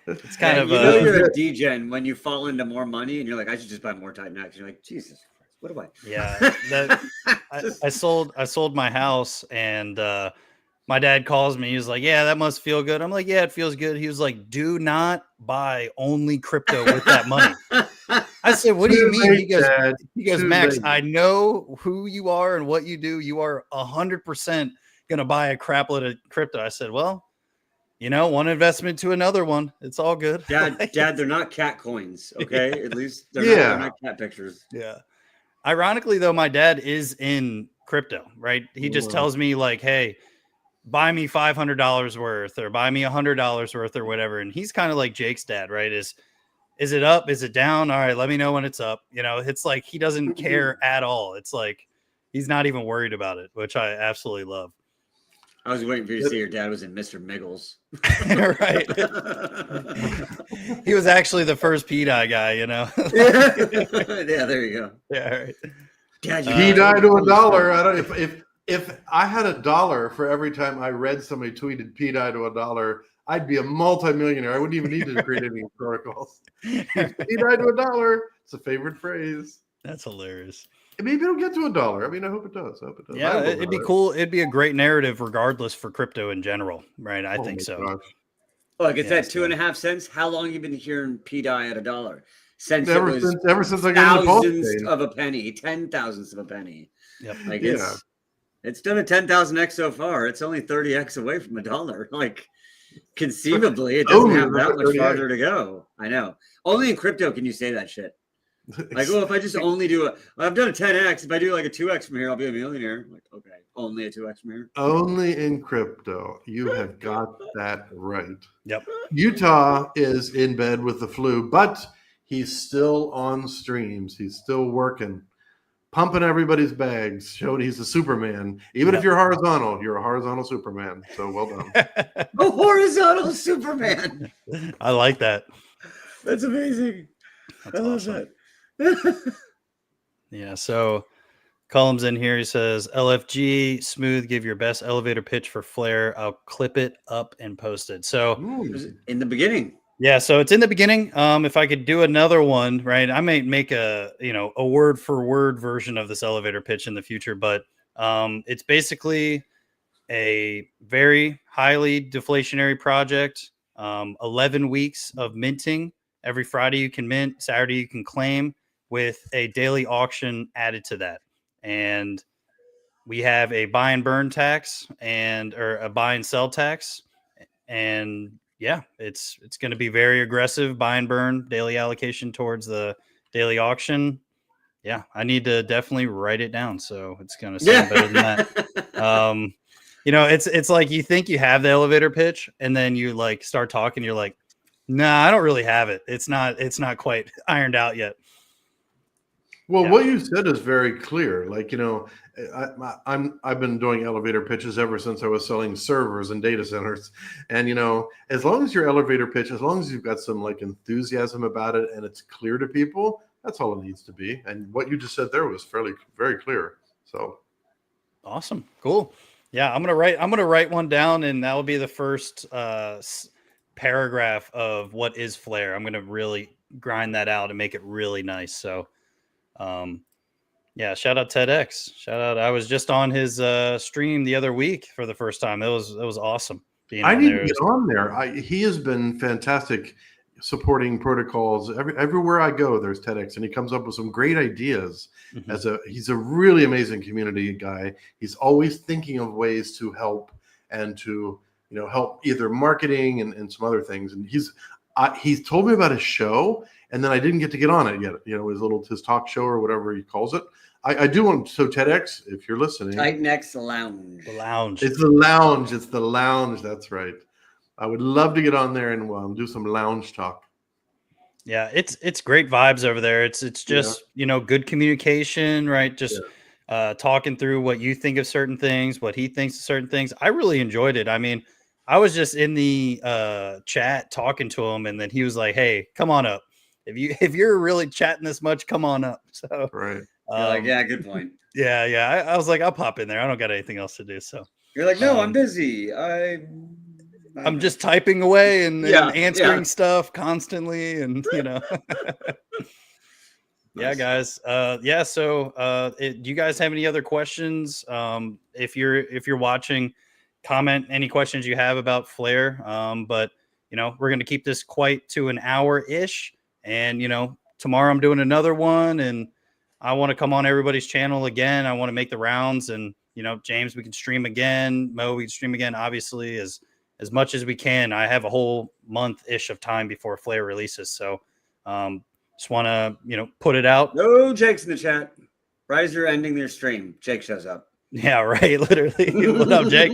It's kind of you're a degen when you fall into more money and you're like, I should just buy more TitanX. You're like, Jesus, what do I? Yeah. I sold my house, and my dad calls me. He's like, yeah, that must feel good. I'm like, yeah, it feels good. He was like, do not buy only crypto with that money. I said, what do you mean? He goes, Max, I know who you are and what you do. You are 100% going to buy a crapload of crypto. I said, well, one investment to another one. It's all good. Dad, they're not cat coins, okay? Yeah. At least they're not cat pictures. Yeah. Ironically, though, my dad is in crypto, right? He just tells me like, hey, buy me $500 worth or buy me $100 worth or whatever. And he's kind of like Jake's dad, right? Is it up? Is it down? All right, let me know when it's up. It's like he doesn't care at all. It's like he's not even worried about it, which I absolutely love. I was waiting for you to say your dad was in Mr. Miggles. Right. He was actually the first PDI guy, Yeah, there you go. Yeah, right. Dad, PDI to $1. I don't if I had $1 for every time I read somebody tweeted PDI to $1, I'd be a multimillionaire. I wouldn't even need to create any protocols. PDI to $1. It's a favorite phrase. That's hilarious. Maybe it'll get to $1. I mean, I hope it does. Yeah, it'd be cool. It'd be a great narrative, regardless, for crypto in general, right? I think so. Gosh. Look, it's at 2.5 cents. How long have you been hearing PDI at $1? Since ever since I got thousands of a penny, 10,000ths of a penny. Yep. Like it's done a 10,000x so far. It's only 30x away from $1. Like conceivably, it doesn't have that much farther to go. I know. Only in crypto can you say that shit. Like, well, if I just only do I've done a 10x. If I do like a 2x from here, I'll be a millionaire. I'm like, okay, only a 2x from here. Only in crypto. You have got that right. Yep. Utah is in bed with the flu, but he's still on streams. He's still working, pumping everybody's bags, showing he's a Superman. Even if you're horizontal, you're a horizontal Superman. So well done. A horizontal Superman. I like that. That's amazing. That's I love awesome. that. Yeah, so Column's in here. He says, LFG, smooth, give your best elevator pitch for Flare. I'll clip it up and post it. So in the beginning. Yeah, so it's in the beginning. If I could do another one, right, I might make a word for word version of this elevator pitch in the future, but it's basically a very highly deflationary project. 11 weeks of minting. Every Friday you can mint, Saturday you can claim, with a daily auction added to that. And we have a buy and burn tax or a buy and sell tax. And yeah, it's going to be very aggressive buy and burn daily allocation towards the daily auction. Yeah, I need to definitely write it down. So it's going to sound better than that. It's like you think you have the elevator pitch and then you like start talking. You're like, nah, I don't really have it. It's not quite ironed out yet. Well, what you said is very clear. Like, I've been doing elevator pitches ever since I was selling servers and data centers. And, as long as your elevator pitch, as long as you've got some like enthusiasm about it and it's clear to people, that's all it needs to be. And what you just said there was very clear. So awesome. Cool. Yeah. I'm going to write one down, and that will be the first paragraph of what is Flare. I'm going to really grind that out and make it really nice. So, shout out TitanX. Shout out. I was just on his stream the other week for the first time. It was awesome. I need to get on there. He has been fantastic supporting protocols. Everywhere I go, there's TitanX, and he comes up with some great ideas. Mm-hmm. He's a really amazing community guy. He's always thinking of ways to help and to help either marketing and some other things. And he's told me about his show, and then I didn't get to get on it yet. His talk show or whatever he calls it. I do want TitanX, if you're listening. TitanX Lounge. The lounge. It's the lounge. It's the lounge. That's right. I would love to get on there and do some lounge talk. Yeah, it's great vibes over there. It's just good communication, right? Just talking through what you think of certain things, what he thinks of certain things. I really enjoyed it. I mean, I was just in the chat talking to him, and then he was like, "Hey, come on up. If you're really chatting this much, come on up." So right. Good point. Yeah. I was like, I'll pop in there. I don't got anything else to do. So you're like, no, I'm busy. I'm just typing away and answering stuff constantly, and Yeah, guys. So do you guys have any other questions? If you're watching, comment any questions you have about Flare. But we're going to keep this quite to an hour-ish, and tomorrow I'm doing another one, and I want to come on everybody's channel again. I want to make the rounds and James, we can stream again. Mo, we can stream again. Obviously, as much as we can. I have a whole month-ish of time before Flare releases. So just want to, put it out. No, Jake's in the chat. Right as you're ending their stream, Jake shows up. Yeah, right. Literally. What up, Jake?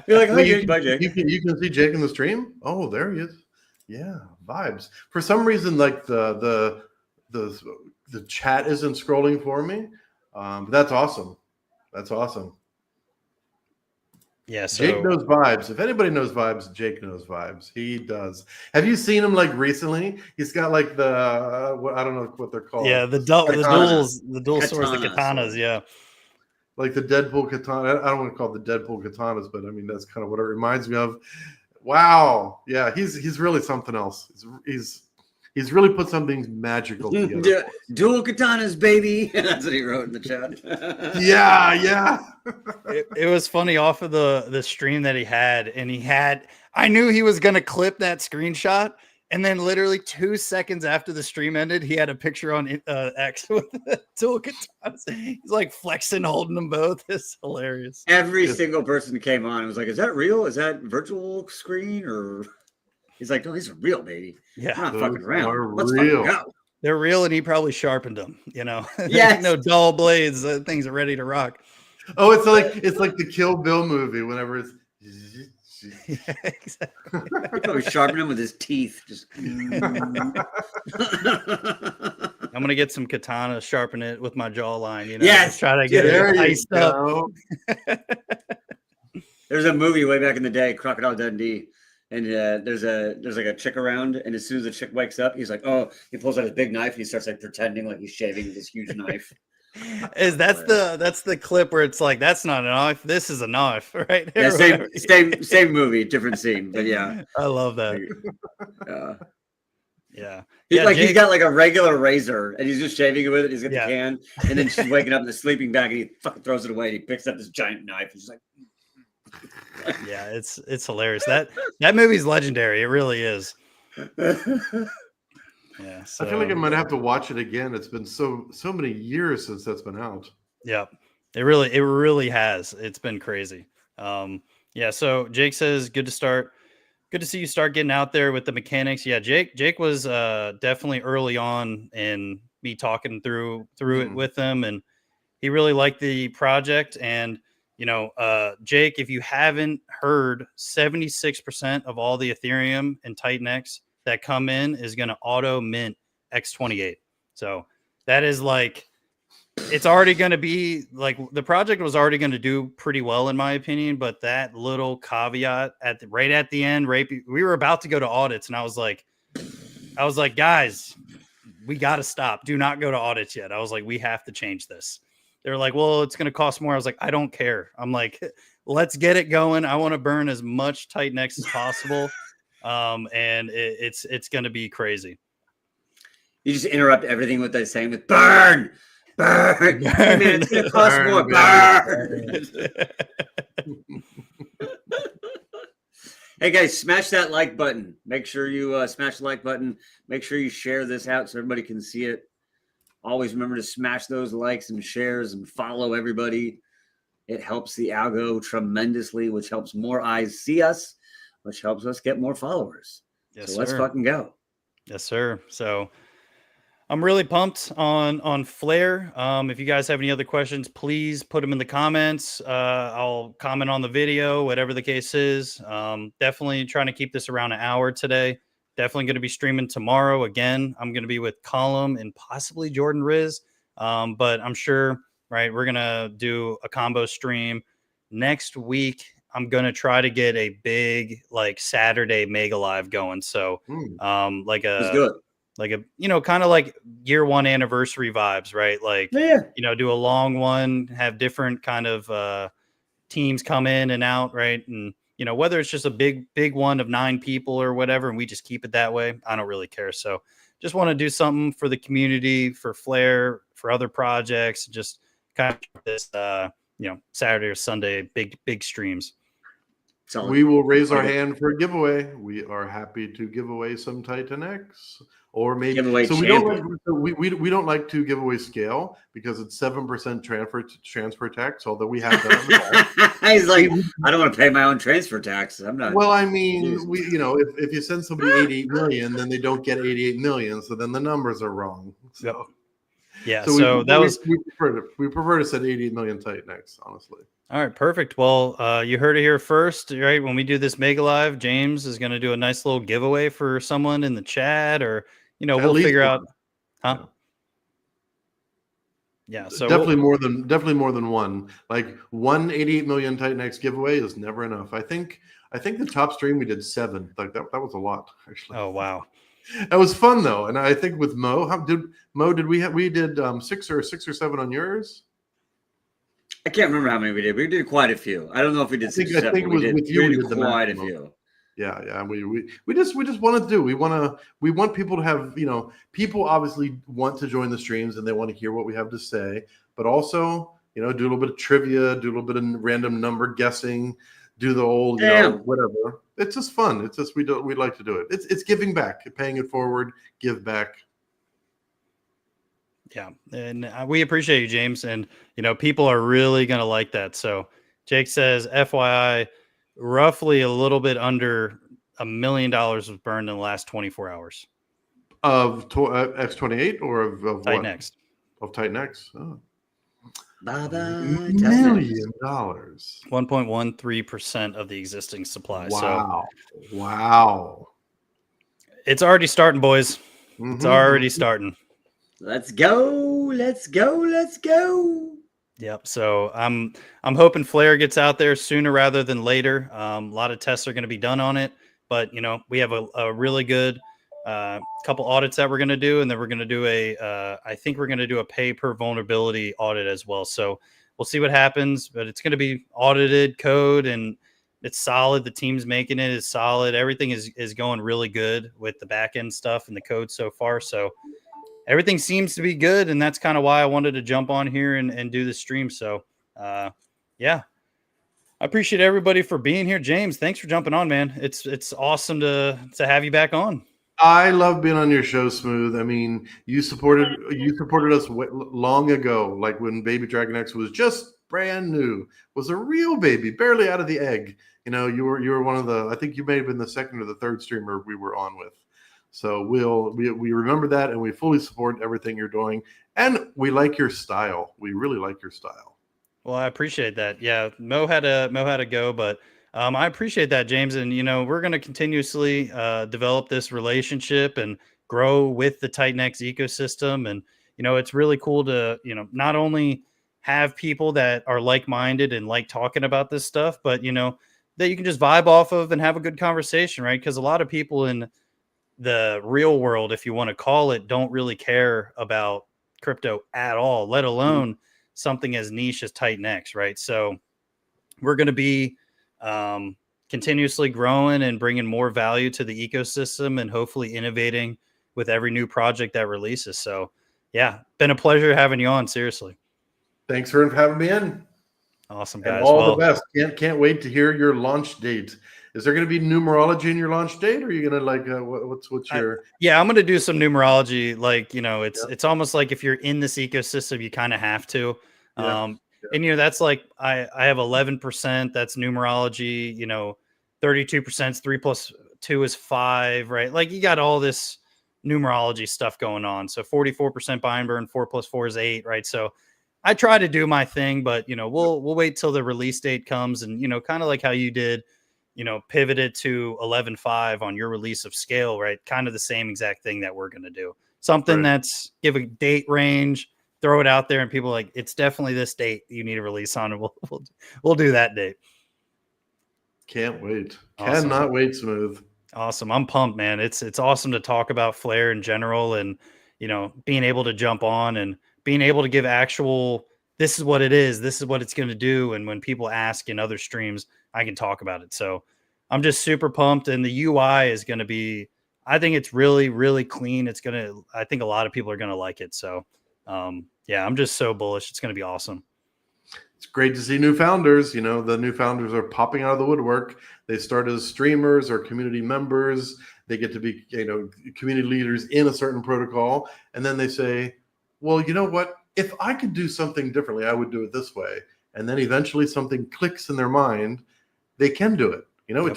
You're like, hi, Jake. Bye, Jake. You can see Jake in the stream. Oh, there he is. Yeah, vibes. For some reason, like the chat isn't scrolling for me. But that's awesome. That's awesome. Yeah, so Jake knows vibes. If anybody knows vibes, Jake knows vibes. He does. Have you seen him like recently? He's got like the I don't know what they're called. Yeah, the dual swords, the katanas. Yeah, like the Deadpool katana. I don't want to call it the Deadpool katanas, but I mean that's kind of what it reminds me of. Wow. Yeah, he's really something else. He's really put something magical together. Dual katanas, baby. That's what he wrote in the chat. Yeah. It was funny off of the stream that he had, and I knew he was gonna clip that screenshot, and then literally 2 seconds after the stream ended, he had a picture on X with the dual katanas. He's like flexing, holding them both. It's hilarious. Every single person came on and was like, "Is that real? Is that virtual screen or?" He's like, "No, these are real, baby. Yeah, I'm not fucking around. Let's real. fucking go." They're real, and he probably sharpened them. Yes. No dull blades. Things are ready to rock. Oh, it's like the Kill Bill movie. Whenever it's Yeah, exactly. He probably sharpened him with his teeth. Just. I'm gonna get some katana, sharpen it with my jawline. Yes, try to get it iced up. There's a movie way back in the day, Crocodile Dundee. And there's like a chick around, and as soon as the chick wakes up, he's like, "Oh!" He pulls out his big knife, and he starts like pretending like he's shaving with this huge knife. That's the clip where it's like, "That's not a knife. This is a knife." Right? Yeah, same movie, different scene, but yeah, I love that. Yeah, Jake, he's got like a regular razor, and he's just shaving it with it. He's got the can, and then she's waking up in the sleeping bag, and he fucking throws it away. And he picks up this giant knife, and she's like. Yeah, it's hilarious. That movie's legendary. It really is. Yeah, so, I feel like I might have to watch it again. It's been so many years since that's been out. Yeah, it really has. It's been crazy. Yeah. So Jake says, "Good to see you start getting out there with the mechanics." Yeah, Jake was definitely early on in me talking through it with him, and he really liked the project. And Jake, if you haven't heard, 76% of all the Ethereum and TitanX that come in is going to auto mint X28. So that is like, it's already going to be like, the project was already going to do pretty well in my opinion, but that little caveat right at the end, we were about to go to audits, and I was like, guys, we got to stop. Do not go to audits yet. I was like, we have to change this. They're like, well, it's going to cost more. I was like, I don't care. I'm like, let's get it going. I want to burn as much TitanX as possible. And it's going to be crazy. You just interrupt everything with that saying with burn. Hey, man, it's going to cost more. Burn. Hey, guys, smash that like button. Make sure you smash the like button. Make sure you share this out so everybody can see it. Always remember to smash those likes and shares and follow everybody. It helps the algo tremendously, which helps more eyes see us, which helps us get more followers. Yes, so let's fucking go. Yes, sir. So I'm really pumped on Flare. If you guys have any other questions, please put them in the comments. I'll comment on the video, whatever the case is. Definitely trying to keep this around an hour today. Definitely going to be streaming tomorrow. Again, I'm going to be with Column and possibly Jordan Riz. But I'm sure, right, we're going to do a combo stream next week. I'm going to try to get a big like Saturday mega live going. So like a kind of like year one anniversary vibes, right? Like, do a long one, have different kind of teams come in and out, right? And whether it's just a big one of 9 people or whatever, and we just keep it that way, I don't really care. So just want to do something for the community, for Flare, for other projects, just kind of this, Saturday or Sunday, big streams. Solid. We will raise our hand for a giveaway. We are happy to give away some TitanX, or maybe Giveaway so. champion. We don't like to give away scale because it's 7% transfer tax. Although we have done it. He's like, I don't want to pay my own transfer tax. I'm not. Well, I mean, if you send somebody 88 million, then they don't get 88 million. So then the numbers are wrong. So, yeah. So, So that was we prefer to send 88 million TitanX, honestly. all right. Perfect. Well, you heard it here first, right? When we do this mega live, James is going to do a nice little giveaway for someone in the chat, or At we'll least figure one. out, huh? Yeah. Yeah, so definitely more than one. Like 188 million TitanX giveaway is never enough. I think the top stream we did 7. Like that was a lot actually. Oh wow, that was fun though. And I think with Mo, did we did 6 or 7 on yours? I can't remember how many we did. We did quite a few. I don't know if we did 6 or 7. I think it was with you. We did quite a few. Yeah. We just want to do. We want people to have, people obviously want to join the streams and they want to hear what we have to say, but also, do a little bit of trivia, do a little bit of random number guessing, do the old, whatever. It's just fun. It's just we like to do it. It's giving back, paying it forward, give back. Yeah, and we appreciate you, James, and people are really gonna like that. So Jake says, FYI, roughly a little bit under $1 million was burned in the last 24 hours. Of X28 or of TitanX. What? Of TitanX. Oh. $1 million. 1.13% of the existing supply. Wow. So, wow. It's already starting, boys. Mm-hmm. It's already starting. Let's go. Yep. So I'm hoping Flare gets out there sooner rather than later. A lot of tests are going to be done on it, but we have a really good couple audits that we're going to do, and then we're going to do I think we're going to do a pay per vulnerability audit as well. So we'll see what happens, but it's going to be audited code, and it's solid. The team's making it is solid. Everything is going really good with the back end stuff and the code so far. So everything seems to be good, and that's kind of why I wanted to jump on here and do the stream. So, yeah, I appreciate everybody for being here. James, thanks for jumping on, man. It's awesome to have you back on. I love being on your show, Smooth. I mean, you supported us long ago, like when Baby Dragon X was just brand new, was a real baby, barely out of the egg. You were one of the. I think you may have been the second or the third streamer we were on with. So we remember that, and we fully support everything you're doing, and we like your style. We really like your style. Well, I appreciate that. Yeah, Mo had to go, but I appreciate that, James. And we're going to continuously develop this relationship and grow with the TitanX ecosystem. And it's really cool to not only have people that are like-minded and like talking about this stuff, but that you can just vibe off of and have a good conversation, right? Because a lot of people in the real world, if you want to call it, don't really care about crypto at all, let alone something as niche as TitanX, right? So we're going to be continuously growing and bringing more value to the ecosystem and hopefully innovating with every new project that releases. So yeah, been a pleasure having you on. Seriously. Thanks for having me in. Awesome, guys. And all the best. Can't wait to hear your launch date. Is there going to be numerology in your launch date, or are you going to what's your? I'm going to do some numerology. Like it's almost like if you're in this ecosystem, you kind of have to. And that's like I have 11%. That's numerology. 32% is 3 plus 2 is 5, right? Like you got all this numerology stuff going on. So 44% buy and burn, 4 plus 4 is 8, right? So I try to do my thing, but we'll wait till the release date comes, and kind of like how you did. Pivoted to 11.5 on your release of scale, right? Kind of the same exact thing that we're going to do. Something that's give a date range, throw it out there, and people are like, it's definitely this date you need a release on, and we'll do that date. Can't wait. Awesome. Cannot wait, Smooth. Awesome. I'm pumped, man. It's awesome to talk about Flare in general, and being able to jump on and being able to give actual, this is what it is, this is what it's going to do. And when people ask in other streams, I can talk about it. So I'm just super pumped. And the UI is going to be, I think it's really, really clean. I think a lot of people are going to like it. So yeah, I'm just so bullish. It's going to be awesome. It's great to see new founders. The new founders are popping out of the woodwork. They start as streamers or community members. They get to be, community leaders in a certain protocol. And then they say, well, you know what? If I could do something differently, I would do it this way. And then eventually something clicks in their mind. They can do it. Yep.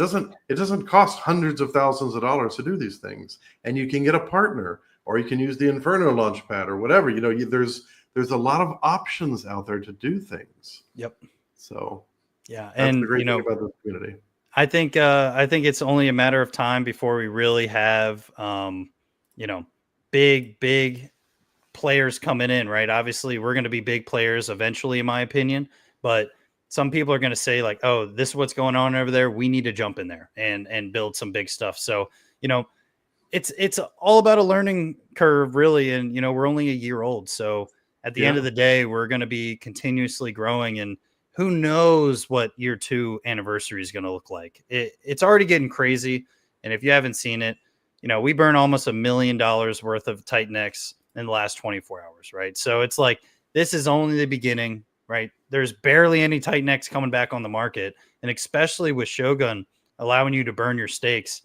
It doesn't cost hundreds of thousands of dollars to do these things. And you can get a partner, or you can use the Inferno Launchpad or whatever. There's a lot of options out there to do things. Yep. So yeah, that's and the great thing about this community. I think it's only a matter of time before we really have big players coming in, right? Obviously, we're going to be big players eventually, in my opinion, but some people are going to say like, oh, this is what's going on over there. We need to jump in there and build some big stuff. So, it's all about a learning curve, really. And, we're only a year old. So at the end of the day, we're going to be continuously growing, and who knows what year 2 anniversary is going to look like. It's already getting crazy. And if you haven't seen it, we burn almost $1 million worth of TitanX in the last 24 hours, right? So it's like, this is only the beginning, right? There's barely any TitanX coming back on the market. And especially with Shogun allowing you to burn your stakes,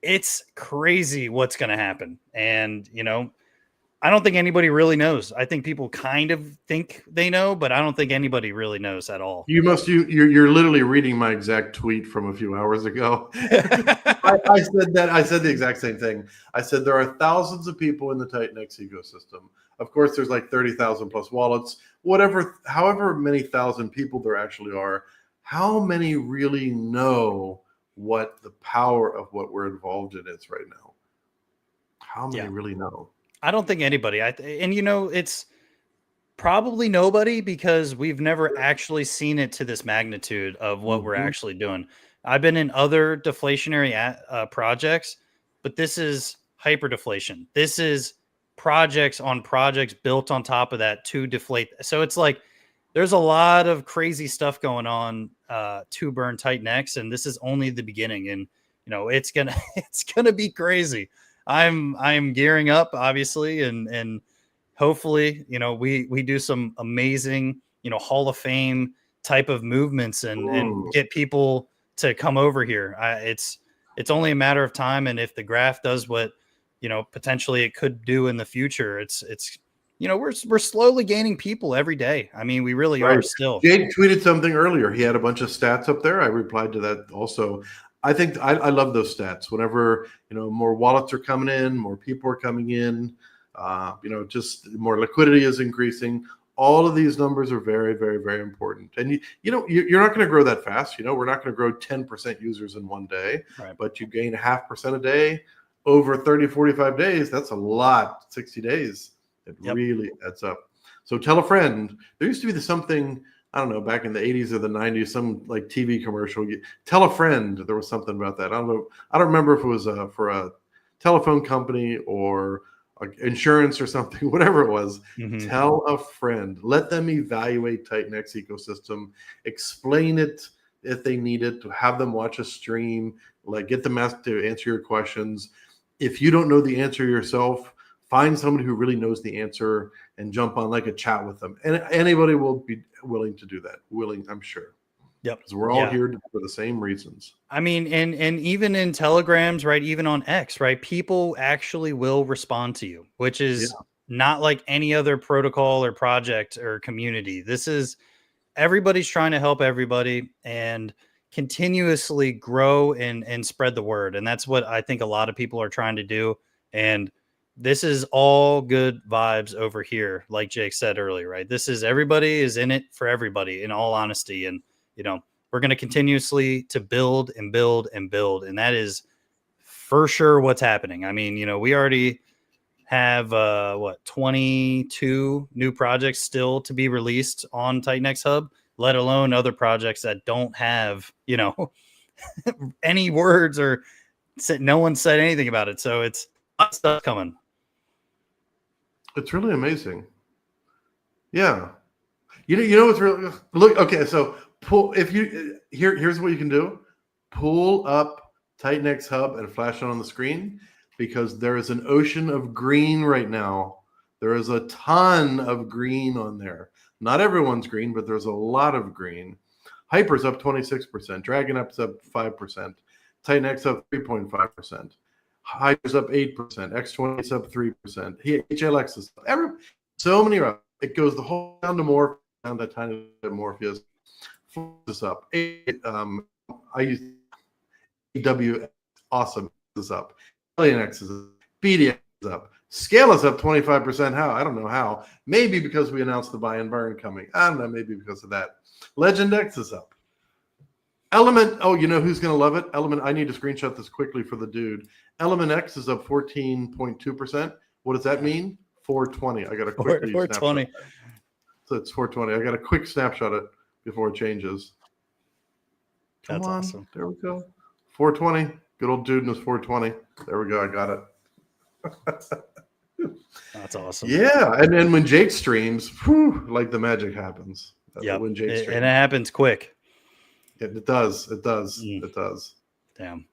it's crazy what's going to happen. And, I don't think anybody really knows. I think people kind of think they know, but I don't think anybody really knows at all. You're literally reading my exact tweet from a few hours ago. I said the exact same thing. I said there are thousands of people in the TitanX ecosystem. Of course, there's like 30,000 plus wallets, however many thousand people there actually are. How many really know what the power of what we're involved in is right now? How many really know? I don't think anybody. It's probably nobody, because we've never actually seen it to this magnitude of what we're actually doing. I've been in other deflationary projects, but this is hyperdeflation. This is projects on projects built on top of that to deflate. So it's like there's a lot of crazy stuff going on to burn TitanX, and this is only the beginning. And it's gonna be crazy. I'm gearing up, obviously, and hopefully, we do some amazing, Hall of Fame type of movements and get people to come over here. It's only a matter of time, and if the graph does what potentially it could do in the future, it's we're slowly gaining people every day. I mean, we really are still. Jade tweeted something earlier. He had a bunch of stats up there. I replied to that also. I think I love those stats. Whenever more wallets are coming in, more people are coming in, just more liquidity is increasing. All of these numbers are very, very, very important. And you're not going to grow that fast. We're not going to grow 10% users in one day, but you gain 0.5% a day over 30, 45 days. That's a lot. 60 days. It really adds up. So tell a friend. There used to be something, I don't know, back in the 80s or the 90s, some like TV commercial. Tell a friend. There was something about that. I don't know. I don't remember if it was for a telephone company or insurance or something, whatever it was. Mm-hmm. Tell a friend. Let them evaluate TitanX ecosystem. Explain it if they need it. To have them watch a stream. Like, get them asked to answer your questions. If you don't know the answer yourself, find somebody who really knows the answer and jump on like a chat with them. And anybody will be willing to do that. I'm sure. Yep. Because we're all here for the same reasons. I mean, and even in telegrams, right? Even on X, right? People actually will respond to you, which is not like any other protocol or project or community. This is everybody's trying to help everybody and continuously grow and spread the word. And that's what I think a lot of people are trying to do. And this is all good vibes over here. Like Jake said earlier, right? This is everybody is in it for everybody, in all honesty. And, we're going to continuously to build and build and build. And that is for sure what's happening. I mean, we already have 22 new projects still to be released on TitanX Hub, let alone other projects that don't have, any words or no one said anything about it. So it's a lot of stuff coming. It's really amazing. Yeah. You know what's really look, okay, so here's what you can do. Pull up TitanX Hub and flash it on the screen, because there is an ocean of green right now. There is a ton of green on there. Not everyone's green, but there's a lot of green. Hyper's up 26%. Dragon Up's up 5%. TitanX up 3.5%. Hyper's up 8%. X20 is up 3%. HLX is up. So many are up. It goes the whole down to Morpheus, down to tiny bit Morpheus. Is up. I use AW, awesome, is up. TitanX is up. BDX is up. Scale is up 25%. How? I don't know how. Maybe because we announced the buy and burn coming. I don't know. Maybe because of that. Legend X is up. Element. Oh, you know who's going to love it? Element. I need to screenshot this quickly for the dude. Element X is up 14.2%. What does that mean? 420. I got a quick 420. So it's 420. I got a quick snapshot it before it changes. Come That's on. awesome. There we go. 420. Good old dude knows 420. There we go. I got it. That's awesome. Yeah, and then when Jake streams, whew, like the magic happens. Yeah, when Jake streams, and it happens quick. It does. It does. It does. Damn.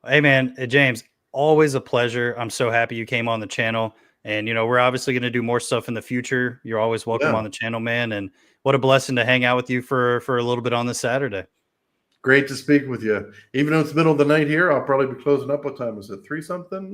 Hey man, James, always a pleasure. I'm so happy you came on the channel, and we're obviously going to do more stuff in the future. You're always welcome on the channel, man. And what a blessing to hang out with you for a little bit on this Saturday. Great to speak with you. Even though it's middle of the night here, I'll probably be closing up. What time is it? 3 something?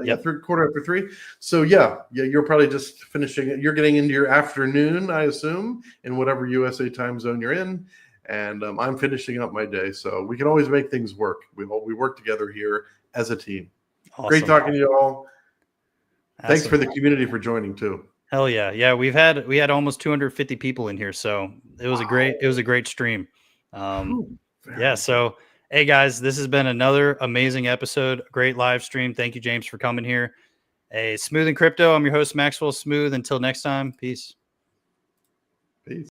Yeah, 3:15. So yeah, you're probably just finishing it. You're getting into your afternoon, I assume, in whatever USA time zone you're in. And I'm finishing up my day. So we can always make things work. We work together here as a team. Awesome. Great talking to you all. Awesome. Thanks for the community for joining too. Hell yeah. Yeah, we had almost 250 people in here. So it was a great stream. Yeah, so hey guys, this has been another amazing episode, great live stream. Thank you, James, for coming here. Smooth and Crypto. I'm your host, Maxwell Smooth. Until next time, peace.